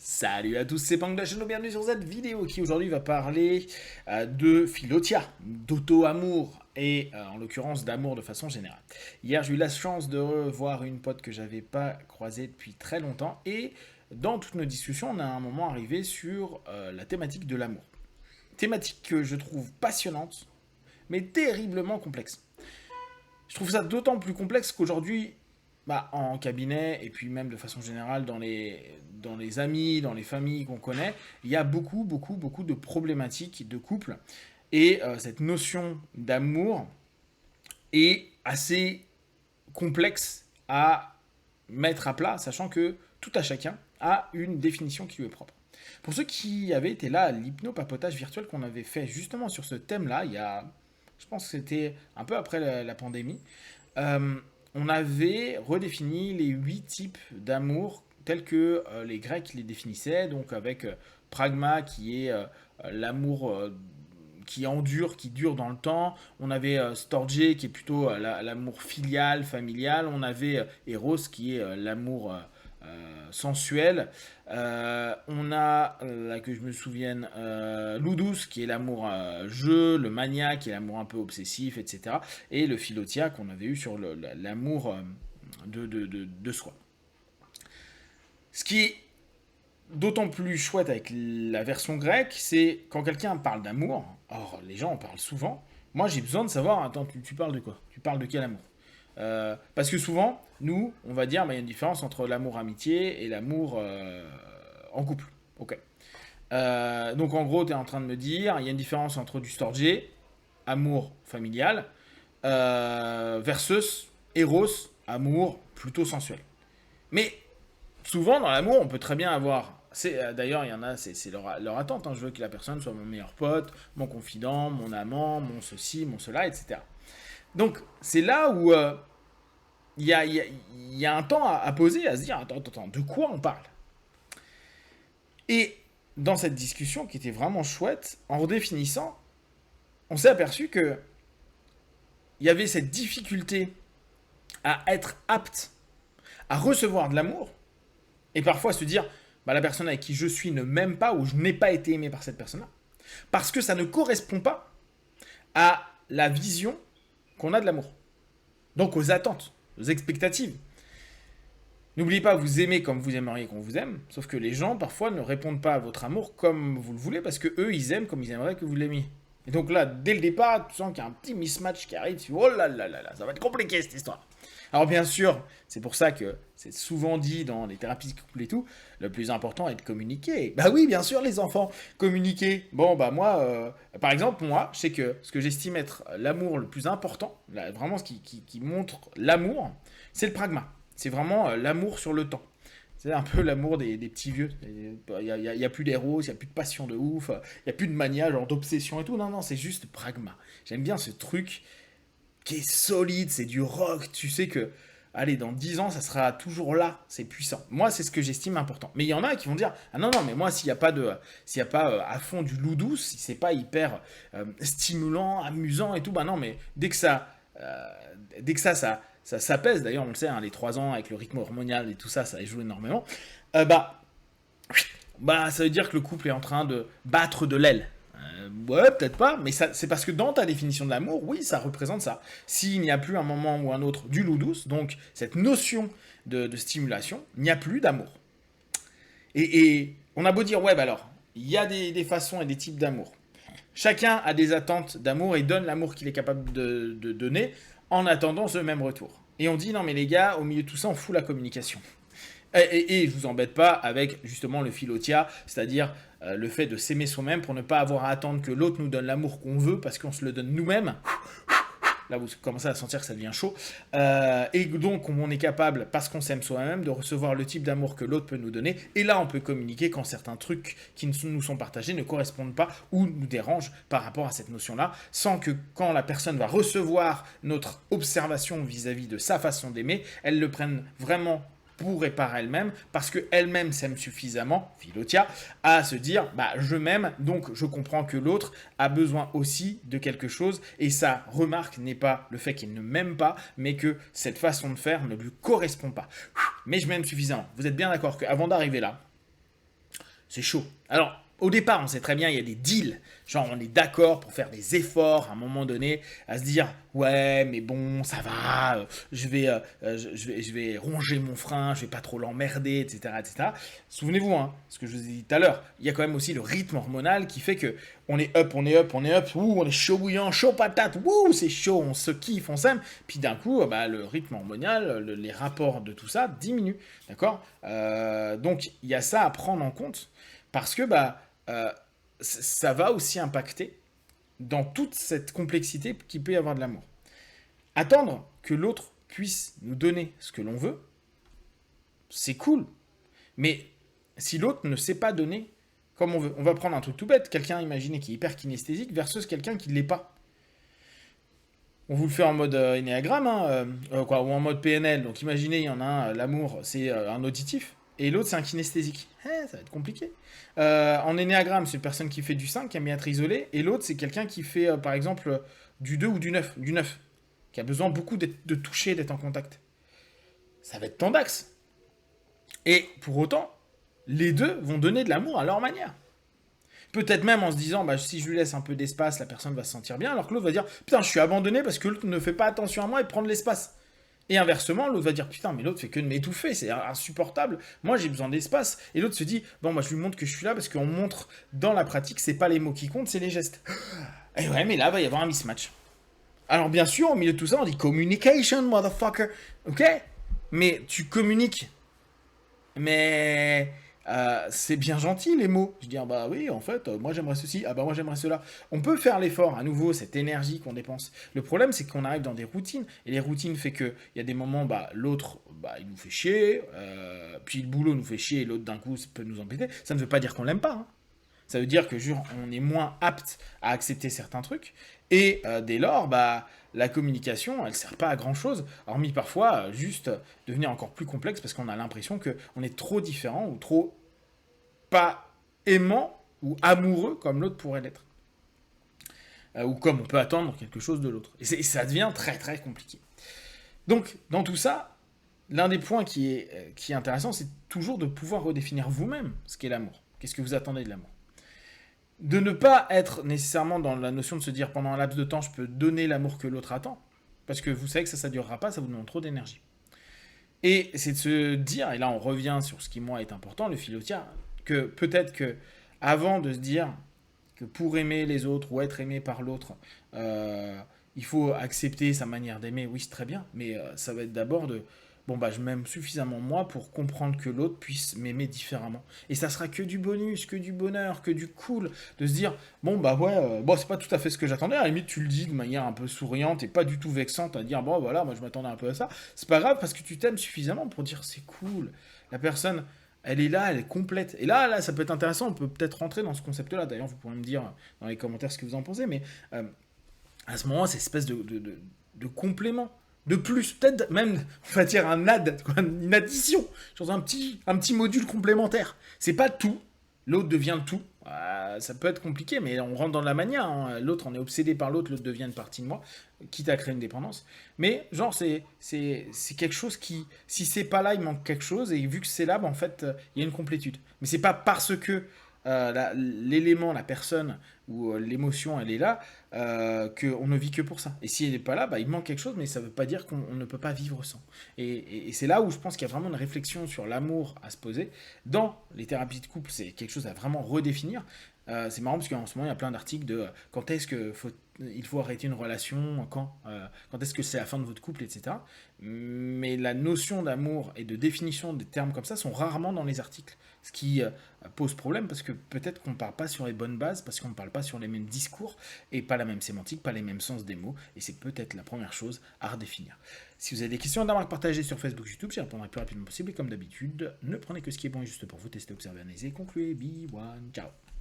Salut à tous, c'est Pang de la chaîne, bienvenue sur cette vidéo qui aujourd'hui va parler de Philotia, d'auto-amour et en l'occurrence d'amour de façon générale. Hier j'ai eu la chance de revoir une pote que j'avais pas croisée depuis très longtemps et dans toutes nos discussions on a à un moment arrivé sur la thématique de l'amour. Thématique que je trouve passionnante mais terriblement complexe. Je trouve ça d'autant plus complexe qu'aujourd'hui en cabinet et puis même de façon générale dans les amis, dans les familles qu'on connaît, il y a beaucoup de problématiques de couple. Et cette notion d'amour est assez complexe à mettre à plat, sachant que tout à chacun a une définition qui lui est propre. Pour ceux qui avaient été là à l'hypnopapotage virtuel qu'on avait fait justement sur ce thème-là, je pense que c'était un peu après la pandémie, euh, on avait redéfini les 8 types d'amour tels que les Grecs les définissaient, donc avec pragma qui est l'amour qui endure, qui dure dans le temps. On avait storge qui est plutôt l'amour filial, familial. On avait eros qui est l'amour sensuel. On a, là que je me souvienne, ludus qui est l'amour jeu, le mania qui est l'amour un peu obsessif, etc. Et le philotia qu'on avait eu sur l'amour de soi. Ce qui est d'autant plus chouette avec la version grecque, c'est quand quelqu'un parle d'amour, or les gens en parlent souvent, moi j'ai besoin de savoir, attends, tu parles de quoi? Tu parles de quel amour? Parce que souvent, nous, on va dire, il y a une différence entre l'amour amitié et l'amour en couple. Ok. Donc en gros, tu es en train de me dire, il y a une différence entre du storge, amour familial, versus eros, amour plutôt sensuel. Mais souvent, dans l'amour, on peut très bien avoir. D'ailleurs, il y en a, c'est leur attente. Hein. Je veux que la personne soit mon meilleur pote, mon confident, mon amant, mon ceci, mon cela, etc. Donc, c'est là où il y a un temps à poser, à se dire attends, de quoi on parle? Et dans cette discussion qui était vraiment chouette, en redéfinissant, on s'est aperçu que il y avait cette difficulté à être apte à recevoir de l'amour et parfois se dire la personne avec qui je suis ne m'aime pas ou je n'ai pas été aimé par cette personne-là. Parce que ça ne correspond pas à la vision qu'on a de l'amour. Donc aux attentes, aux expectatives. N'oubliez pas, vous aimez comme vous aimeriez qu'on vous aime, sauf que les gens parfois ne répondent pas à votre amour comme vous le voulez parce que eux ils aiment comme ils aimeraient que vous l'aimiez. Et donc là, dès le départ, tu sens qu'il y a un petit mismatch qui arrive, tu dis oh là, ça va être compliqué cette histoire. Alors bien sûr, c'est pour ça que c'est souvent dit dans les thérapies de couple et tout, le plus important est de communiquer. Bah oui, bien sûr les enfants, communiquer. Bon bah moi, par exemple moi, je sais que ce que j'estime être l'amour le plus important, vraiment ce qui montre l'amour, c'est le pragma. C'est vraiment l'amour sur le temps. C'est un peu l'amour des petits vieux. Il n'y a plus d'héros, il n'y a plus de passion de ouf, il n'y a plus de mania, genre d'obsession et tout. Non, c'est juste pragma. J'aime bien ce truc qui est solide, c'est du rock. Tu sais que, allez, dans 10 ans, ça sera toujours là. C'est puissant. Moi, c'est ce que j'estime important. Mais il y en a qui vont dire ah non, mais moi, s'il n'y a pas, à fond du loudou, si c'est pas hyper stimulant, amusant et tout, bah non, mais dès que ça s'apaise, d'ailleurs on le sait, hein, les 3 ans avec le rythme hormonal et tout ça, ça joue énormément, ça veut dire que le couple est en train de battre de l'aile. Ouais, peut-être pas, mais c'est parce que dans ta définition de l'amour, oui, ça représente ça. S'il n'y a plus un moment ou un autre du loup douce, donc cette notion de stimulation, il n'y a plus d'amour. Et on a beau dire, ouais, alors, il y a des façons et des types d'amour. Chacun a des attentes d'amour et donne l'amour qu'il est capable de donner en attendant ce même retour. Et on dit, non mais les gars, au milieu de tout ça, on fout la communication. Et je vous embête pas avec justement le philotia, c'est-à-dire le fait de s'aimer soi-même pour ne pas avoir à attendre que l'autre nous donne l'amour qu'on veut parce qu'on se le donne nous-mêmes. Là, vous commencez à sentir que ça devient chaud. Et donc, on est capable, parce qu'on s'aime soi-même, de recevoir le type d'amour que l'autre peut nous donner. Et là, on peut communiquer quand certains trucs qui nous sont partagés ne correspondent pas ou nous dérangent par rapport à cette notion-là, sans que quand la personne va recevoir notre observation vis-à-vis de sa façon d'aimer, elle le prenne vraiment pour et par elle-même, parce qu'elle-même s'aime suffisamment, Philotia, à se dire, je m'aime, donc je comprends que l'autre a besoin aussi de quelque chose, et sa remarque n'est pas le fait qu'il ne m'aime pas, mais que cette façon de faire ne lui correspond pas. Mais je m'aime suffisamment. Vous êtes bien d'accord qu'avant d'arriver là, c'est chaud. Alors, au départ, on sait très bien, il y a des deals. Genre, on est d'accord pour faire des efforts à un moment donné, à se dire, ouais, mais bon, ça va, je vais ronger mon frein, je vais pas trop l'emmerder, etc., etc. Souvenez-vous, hein, ce que je vous ai dit tout à l'heure, il y a quand même aussi le rythme hormonal qui fait que on est up, on est up, on est up, ouh, on est chaud bouillant, chaud patate, ouh, c'est chaud, on se kiffe, on s'aime. Puis d'un coup, bah, le rythme hormonal, les rapports de tout ça diminuent, d'accord. Donc, il y a ça à prendre en compte parce que, bah, ça va aussi impacter dans toute cette complexité qu'il peut y avoir de l'amour. Attendre que l'autre puisse nous donner ce que l'on veut, c'est cool. Mais si l'autre ne sait pas donner comme on veut, on va prendre un truc tout bête, quelqu'un imaginez qui est hyper kinesthésique versus quelqu'un qui ne l'est pas. On vous le fait en mode énéagramme, hein, ou en mode PNL. Donc imaginez, il y en a un, l'amour, c'est un auditif, et l'autre, c'est un kinesthésique. Ça va être compliqué. En énéagramme, c'est une personne qui fait du 5, qui aime bien être isolée, et l'autre, c'est quelqu'un qui fait, par exemple, du 2 ou du 9, qui a besoin beaucoup de toucher, d'être en contact. Ça va être ton axe. Et pour autant, les deux vont donner de l'amour à leur manière. Peut-être même en se disant, bah, si je lui laisse un peu d'espace, la personne va se sentir bien, alors que l'autre va dire, putain, je suis abandonné parce que l'autre ne fait pas attention à moi et prend de l'espace. Et inversement, l'autre va dire, putain, mais l'autre fait que de m'étouffer, c'est insupportable, moi j'ai besoin d'espace. Et l'autre se dit, bon, moi je lui montre que je suis là parce qu'on montre dans la pratique, c'est pas les mots qui comptent, c'est les gestes. Et ouais, mais là, va y avoir un mismatch. Alors bien sûr, au milieu de tout ça, on dit communication, motherfucker, ok. Mais tu communiques. Mais c'est bien gentil les mots. Je dis, ah bah oui, en fait, moi j'aimerais ceci, ah bah moi j'aimerais cela. On peut faire l'effort, à nouveau, cette énergie qu'on dépense. Le problème, c'est qu'on arrive dans des routines, et les routines fait qu'il y a des moments, bah l'autre, bah il nous fait chier, puis le boulot nous fait chier, et l'autre d'un coup, ça peut nous embêter. Ça ne veut pas dire qu'on l'aime pas, hein. Ça veut dire que genre, on est moins apte à accepter certains trucs. Et dès lors, bah, la communication, elle ne sert pas à grand-chose, hormis parfois juste devenir encore plus complexe parce qu'on a l'impression qu'on est trop différent ou trop pas aimant ou amoureux comme l'autre pourrait l'être. Ou comme on peut attendre quelque chose de l'autre. Et ça devient très très compliqué. Donc, dans tout ça, l'un des points qui est intéressant, c'est toujours de pouvoir redéfinir vous-même ce qu'est l'amour. Qu'est-ce que vous attendez de l'amour ? De ne pas être nécessairement dans la notion de se dire pendant un laps de temps, je peux donner l'amour que l'autre attend. Parce que vous savez que ça ne durera pas, ça vous demande trop d'énergie. Et c'est de se dire, et là on revient sur ce qui moi est important, le philotia, que peut-être que avant de se dire que pour aimer les autres ou être aimé par l'autre, il faut accepter sa manière d'aimer, oui c'est très bien, mais ça va être d'abord de bon bah je m'aime suffisamment moi pour comprendre que l'autre puisse m'aimer différemment. Et ça sera que du bonus, que du bonheur, que du cool, de se dire bon bah ouais, bon c'est pas tout à fait ce que j'attendais, à la limite tu le dis de manière un peu souriante et pas du tout vexante à dire bon voilà moi je m'attendais un peu à ça. C'est pas grave parce que tu t'aimes suffisamment pour dire c'est cool. La personne elle est là, elle est complète. Et là, ça peut être intéressant, on peut peut-être rentrer dans ce concept-là. D'ailleurs, vous pourrez me dire dans les commentaires ce que vous en pensez, mais à ce moment-là, c'est une espèce de complément. De plus, peut-être même, on va dire un add, une addition, genre un petit module complémentaire. C'est pas tout, l'autre devient le tout. Ça peut être compliqué, mais on rentre dans la mania, hein. L'autre, on est obsédé par l'autre, l'autre devient une partie de moi, quitte à créer une dépendance. Mais genre, c'est quelque chose qui, si c'est pas là, il manque quelque chose, et vu que c'est là, bah, en fait, il y a une complétude. Mais c'est pas parce que l'élément, la personne ou l'émotion, elle est là, qu'on ne vit que pour ça. Et si elle n'est pas là, bah, il manque quelque chose, mais ça ne veut pas dire qu'on ne peut pas vivre sans. Et c'est là où je pense qu'il y a vraiment une réflexion sur l'amour à se poser. Dans les thérapies de couple, c'est quelque chose à vraiment redéfinir. C'est marrant parce qu'en ce moment, il y a plein d'articles de quand est-ce il faut arrêter une relation, quand est-ce que c'est la fin de votre couple, etc. Mais la notion d'amour et de définition des termes comme ça sont rarement dans les articles. Ce qui pose problème parce que peut-être qu'on ne parle pas sur les bonnes bases, parce qu'on ne parle pas sur les mêmes discours et pas la même sémantique, pas les mêmes sens des mots. Et c'est peut-être la première chose à redéfinir. Si vous avez des questions à partager sur Facebook, YouTube, j'y répondrai le plus rapidement possible. Et comme d'habitude, ne prenez que ce qui est bon et juste pour vous, testez, observez, analysez, concluez. Be one, ciao.